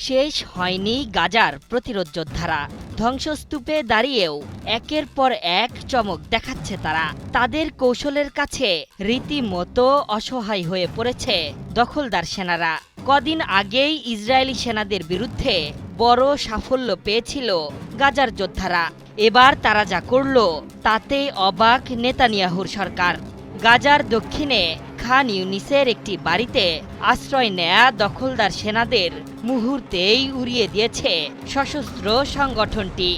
শেষ হয়নি গাজার প্রতিরোধ যোদ্ধারা। ধ্বংসস্তূপে দাঁড়িয়েও একের পর এক চমক দেখাচ্ছে তারা। তাদের কৌশলের কাছে রীতিমতো অসহায় হয়ে পড়েছে দখলদার সেনারা। কদিন আগেই ইসরায়েলি সেনাদের বিরুদ্ধে বড় সাফল্য পেয়েছিল গাজার যোদ্ধারা। এবার তারা যা করল তাতে অবাক নেতানিয়াহুর সরকার। গাজার দক্ষিণে খান ইউনিসের একটি বাড়িতে আশ্রয় নেয়া দখলদার সেনাদের মুহূর্তেই উড়িয়ে দিয়েছে সশস্ত্র সংগঠনটি।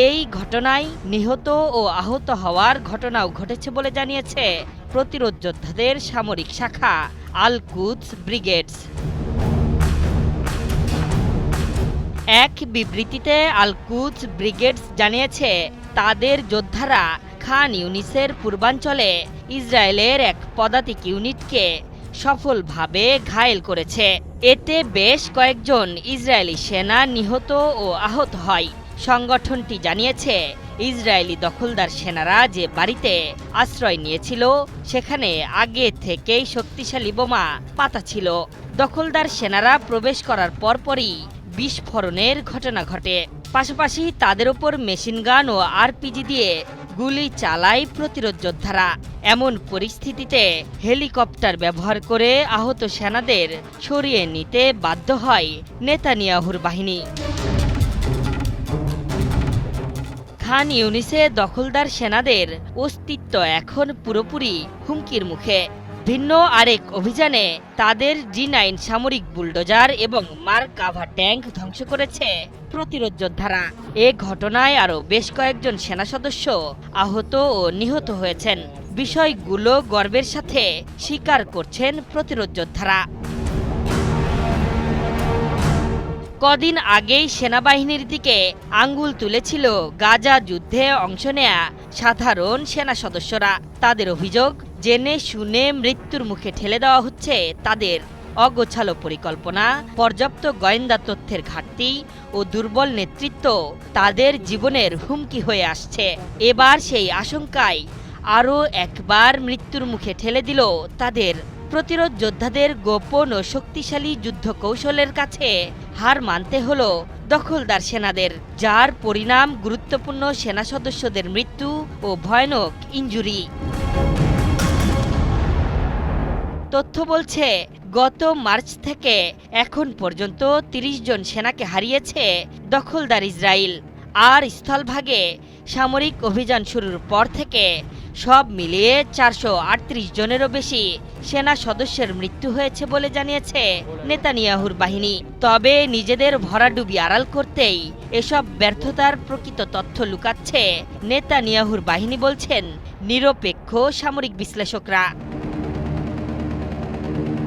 এই ঘটনায় নিহত ও আহত হওয়ার ঘটনাও ঘটেছে বলে জানিয়েছে প্রতিরোধ যোদ্ধাদের সামরিক শাখা আল কুদস ব্রিগেডস। এক বিবৃতিতে আল কুদস ব্রিগেডস জানিয়েছে, তাদের যোদ্ধারা খান ইউনিসের পূর্বাঞ্চলে ইসরায়েলের এক পদাতিক ইউনিটকে সফলভাবে ঘায়েল করেছে। এতে বেশ কয়েকজন ইসরায়েলি সেনা নিহত ও আহত হয়। সংগঠনটি জানিয়েছে, ইসরায়েলি দখলদার সেনারা যে বাড়িতে আশ্রয় নিয়েছিল সেখানে আগে থেকেই শক্তিশালী বোমা পাতা ছিল। দখলদার সেনারা প্রবেশ করার পরপরই বিস্ফোরণের ঘটনা ঘটে। পাশাপাশি তাদের ওপর মেশিনগান ও আরপিজি দিয়ে গুলি চালায় প্রতিরোধ যোদ্ধারা। এমন পরিস্থিতিতে হেলিকপ্টার ব্যবহার করে আহত সেনাদের সরিয়ে নিতে বাধ্য হয় নেতানিয়াহুর বাহিনী। খান ইউনিসে দখলদার সেনাদের অস্তিত্ব এখন পুরোপুরি হুমকির মুখে। ভিন্ন আরেক অভিযানে তাদের G9 সামরিক বুলডোজার এবং মার্কাভা ট্যাঙ্ক ধ্বংস করেছে প্রতিরোধ যোদ্ধারা। এ ঘটনায় আরও বেশ কয়েকজন সেনা সদস্য আহত ও নিহত হয়েছেন। বিষয়গুলো গর্বের সাথে স্বীকার করছেন প্রতিরোধ যোদ্ধারা। কদিন আগেই সেনাবাহিনীর দিকে আঙ্গুল তুলেছিল গাজা যুদ্ধে অংশ নেয়া সাধারণ সেনা সদস্যরা। তাদের অভিযোগ, জেনে শুনে মৃত্যুর মুখে ঠেলে দেওয়া হচ্ছে তাদের। অগোছালো পরিকল্পনা, পর্যাপ্ত গোয়েন্দা তথ্যের ঘাটতি ও দুর্বল নেতৃত্ব তাদের জীবনের হুমকি হয়ে আসছে। এবার সেই আশঙ্কায় আরও একবার মৃত্যুর মুখে ঠেলে দিল তাদের। প্রতিরোধ যোদ্ধাদের গোপন ও শক্তিশালী যুদ্ধ কৌশলের কাছে হার মানতে হলো দখলদার সেনাদের, যার পরিণাম গুরুত্বপূর্ণ সেনা সদস্যদের মৃত্যু ও ভয়ানক ইনজুরি। তথ্য বলছে, গত মার্চ থেকে এখন পর্যন্ত ৩০ জন সেনাকে হারিয়েছে দখলদার ইসরায়েল। আর স্থলভাগে সামরিক অভিযান শুরুর পর থেকে সব মিলিয়ে ৪৩৮ জনেরও বেশি সেনা সদস্যের মৃত্যু হয়েছে বলে জানিয়েছে নেতানিয়াহুর বাহিনী। তবে নিজেদের ভরাডুবি আড়াল করতেই এসব ব্যর্থতার প্রকৃত তথ্য লুকাচ্ছে নেতানিয়াহুর বাহিনী, বলছেন নিরপেক্ষ সামরিক বিশ্লেষকরা।